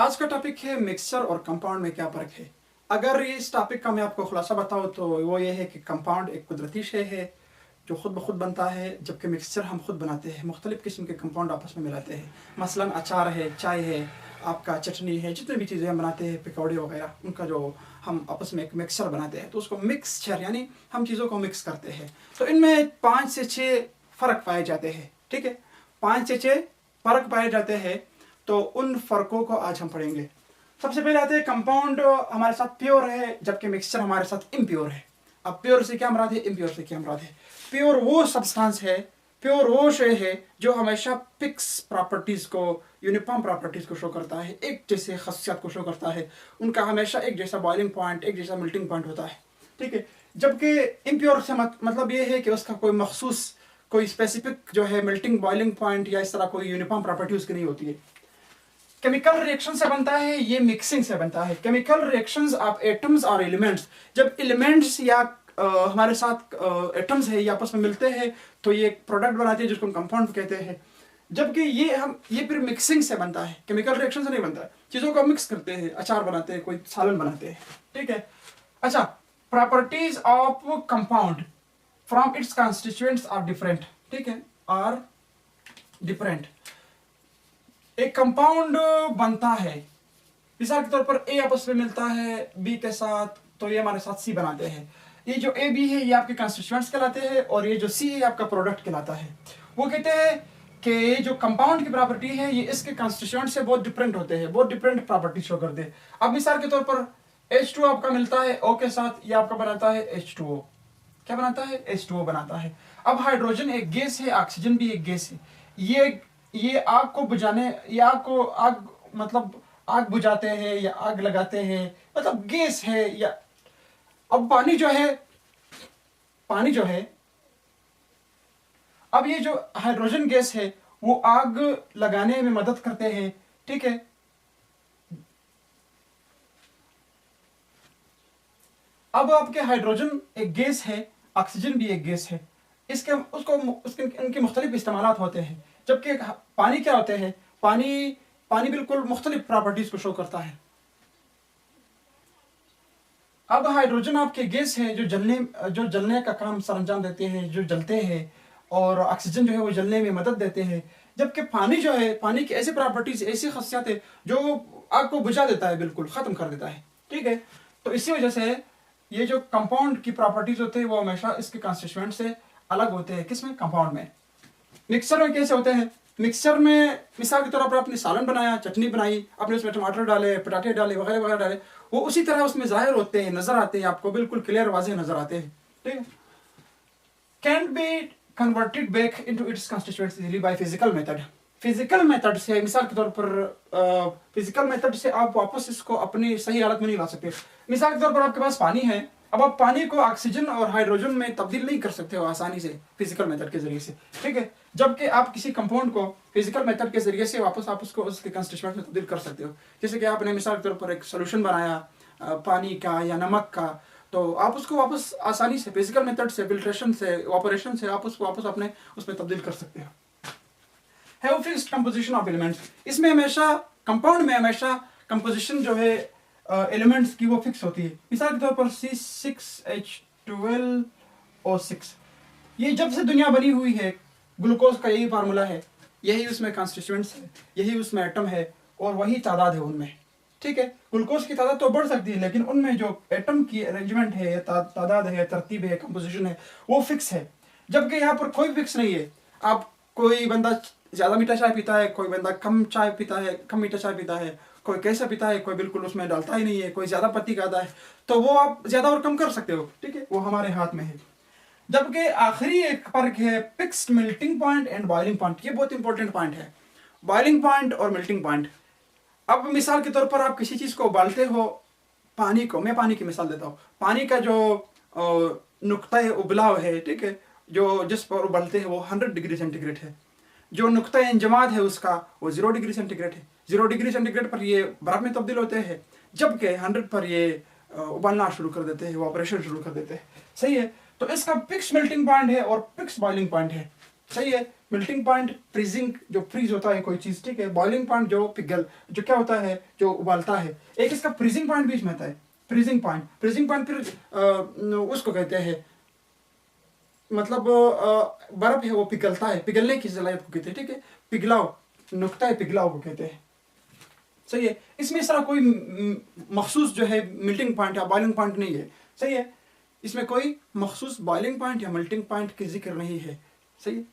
आज का टॉपिक है मिक्सचर और कंपाउंड में क्या फ़र्क है। अगर इस टॉपिक का मैं आपको खुलासा बताऊँ तो वो ये है कि कंपाउंड एक कुदरती शे है जो ख़ुद ब खुद बनता है, जबकि मिक्सचर हम खुद बनाते हैं। मुख्तलिफ़ किस्म के कंपाउंड आपस में मिलाते हैं। मसलन अचार है, चाय है, आपका चटनी है, जितनी भी चीज़ें हम बनाते हैं, पकौड़े वगैरह, उनका जो हम आपस में एक मिक्सचर बनाते हैं तो उसको मिक्सचर यानी हम चीज़ों को मिक्स करते हैं। तो इनमें 5 से 6 फ़र्क पाए जाते हैं। ठीक है, 5 से 6 फ़र्क पाए जाते हैं। तो उन फ़र्कों को आज हम पढ़ेंगे। सबसे पहले आते हैं कंपाउंड हमारे साथ प्योर है, जबकि मिक्सचर हमारे साथ इम्प्योर है। अब प्योर से क्या मुराद है, इम्प्योर से क्या मुराद है। प्योर वो सब्सटेंस है, प्योर वो शे है जो हमेशा फिक्स प्रॉपर्टीज़ को, यूनिफॉर्म प्रॉपर्टीज़ को शो करता है, एक जैसे खसियत को शो करता है। उनका हमेशा एक जैसा बॉइलिंग पॉइंट, एक जैसा मेल्टिंग पॉइंट होता है। ठीक है, जबकि इम्प्योर से मतलब ये है कि उसका कोई मखसूस, कोई स्पेसिफिक जो है मेल्टिंग बॉइलिंग पॉइंट या इस तरह कोई यूनिफॉर्म प्रॉपर्टी उसकी नहीं होती है। केमिकल रिएक्शन से बनता है, ये मिक्सिंग से बनता है। केमिकल रिएक्शंस ऑफ एटम्स और एलिमेंट्स, जब एलिमेंट्स या हमारे साथ एटम्स है ये आपस में मिलते हैं तो ये एक प्रोडक्ट बनाते हैं जिसको हम कंपाउंड कहते हैं। जबकि ये फिर मिक्सिंग से बनता है, केमिकल रिएक्शन से नहीं बनता है। चीज़ों को मिक्स करते हैं, अचार बनाते हैं, कोई सालन बनाते हैं। ठीक है, अच्छा, properties of compound from its constituents are different. ठीक है, आर डिफरेंट। एक कंपाउंड बनता है, मिसाल के तौर पर ए आपस में मिलता है बी के साथ, तो ये हमारे साथ सी बनाते हैं। ये जो ए बी है ये आपके कंस्टिट्यूएंट्स कहलाते हैं और ये जो सी है आपका प्रोडक्ट कहलाता है। वो कहते हैं कि जो कंपाउंड की प्रॉपर्टी है ये इसके कंस्टिट्यूएंट से बहुत डिफरेंट होते हैं, बहुत डिफरेंट प्रॉपर्टी शो करते हैं। अब मिसाल के तौर पर H2O आपका मिलता है O के साथ, ये आपका बनाता है H2O। क्या बनाता है, H2O बनाता है। अब हाइड्रोजन एक गैस है, ऑक्सीजन भी एक गैस है। ये आग को बुझाने, या आग मतलब आग बुझाते हैं या आग लगाते हैं, मतलब गैस है। या अब पानी जो है, अब ये जो हाइड्रोजन गैस है वो आग लगाने में मदद करते हैं। ठीक है, अब आपके हाइड्रोजन एक गैस है, ऑक्सीजन भी एक गैस है। इनके मुख्तलिफ इस्तेमालात होते हैं। जबकि पानी क्या होते हैं, पानी बिल्कुल मुख्तलिफ प्रॉपर्टीज को शो करता है। अब हाइड्रोजन आपके गैस है जो जलने का काम सरअंजाम देते हैं, जो जलते हैं, और ऑक्सीजन जो है वो जलने में मदद देते हैं। जबकि पानी जो है, पानी की ऐसी प्रॉपर्टीज, ऐसी खासियत है जो आग को बुझा देता है, बिल्कुल ख़त्म कर देता है। ठीक है, तो इसी वजह से ये जो कंपाउंड की प्रॉपर्टीज होते हैं वो हमेशा इसके कंस्टिट्यूएंट से अलग होते हैं। किसमें, कंपाउंड में। मिक्सचर में कैसे होते हैं, मिक्सचर में मिसाल के तौर पर आपने सालन बनाया, चटनी बनाई, आपने उसमें टमाटर डाले, पटाखे डाले, वगैरह वगैरह डाले, वो उसी तरह उसमें जाहिर होते हैं, नजर आते हैं, आपको बिल्कुल क्लियर वाज़ेह नजर आते हैं। ठीक है, can be converted back into its constituents easily by physical method. Physical method से, मिसाल के तौर पर फिजिकल मेथड से आप वापस इसको अपनी सही हालत में नहीं ला सकते। मिसाल के तौर पर आपके पास पानी है, अब आप पानी को ऑक्सीजन और हाइड्रोजन में तब्दील नहीं कर सकते हो आसानी से फिजिकल मेथड के जरिए से। ठीक है, जबकि आप किसी कंपाउंड को फिजिकल मेथड के जरिए से वापस आप उसको उसके कंस्टिट्यूएंट में तब्दील कर सकते हो। जैसे कि आपने मिसाल के तौर पर एक सोल्यूशन बनाया पानी का या नमक का, तो आप उसको वापस आसानी से फिजिकल मेथड से, फिल्ट्रेशन से, ऑपरेशन से आप उसको वापस अपने उसमें तब्दील कर सकते हो। Have fixed composition of elements, इसमें हमेशा कंपाउंड में हमेशा कंपोजिशन जो है एलिमेंट्स की वो फिक्स होती है। मिसाल के तौर पर C6H12O6, ये जब से दुनिया बनी हुई है ग्लूकोज का यही फार्मूला है, यही उसमें कॉन्स्टिट्यूएंट्स है, यही उसमें एटम है और वही तादाद है उनमें। ठीक है, ग्लूकोज की तादाद तो बढ़ सकती है लेकिन उनमें जो एटम की अरेंजमेंट है, तादाद है, तरतीब है, कंपोजिशन है, वो फिक्स है। जबकि यहाँ पर कोई फिक्स नहीं है। आप, कोई बंदा ज़्यादा मीठा चाय पीता है, कोई बंदा कम चाय पीता है, कम मीठा चाय पीता है, कोई कैसा पीता है, कोई बिल्कुल उसमें डालता ही नहीं है, कोई ज़्यादा पत्ती खाता है, तो वो आप ज़्यादा और कम कर सकते हो। ठीक है, वो हमारे हाथ में है। जबकि आखिरी एक फर्क है fixed melting point and boiling point. ये बहुत इंपॉर्टेंट पॉइंट है, बॉइलिंग पॉइंट और मेल्टिंग पॉइंट। अब मिसाल के तौर पर आप किसी चीज़ को उबालते हो, पानी को, मैं पानी की मिसाल देता हूँ। पानी का जो नुक्ता उबलाव है, ठीक है, जो जिस पर उबलते हैं वो 100 डिग्री सेंटीग्रेड है। जो नुक्ता इंजमाद है उसका वो 0 डिग्री सेंटीग्रेड है। 0 डिग्री सेंटीग्रेड पर ये बर्फ में तब्दील होते हैं, जबकि 100 पर ये उबालना शुरू कर देते हैं, ऑपरेशन शुरू कर देते हैं। सही है, तो इसका फिक्स मेल्टिंग पॉइंट है और फिक्स बॉइलिंग पॉइंट है। सही है, मेल्टिंग पॉइंट फ्रीजिंग, जो फ्रीज होता है कोई चीज़, ठीक है। बॉइलिंग पॉइंट जो पिघल, जो क्या होता है, जो उबालता है। एक इसका फ्रीजिंग पॉइंट बीच में आता है, फ्रीजिंग पॉइंट। फ्रीजिंग पॉइंट फिर उसको कहते हैं, मतलब बर्फ है वो पिघलता है, पिघलने की सलाहियत को कहते हैं, ठीक है। पिघलाव, नुक्ता पिघलाव को कहते हैं, सही है। इसमें इस तरह कोई मखसूस जो है मेल्टिंग पॉइंट या बॉइलिंग पॉइंट नहीं है, सही है। इसमें कोई मखसूस बॉइलिंग पॉइंट या मेल्टिंग पॉइंट की जिक्र नहीं है, सही है।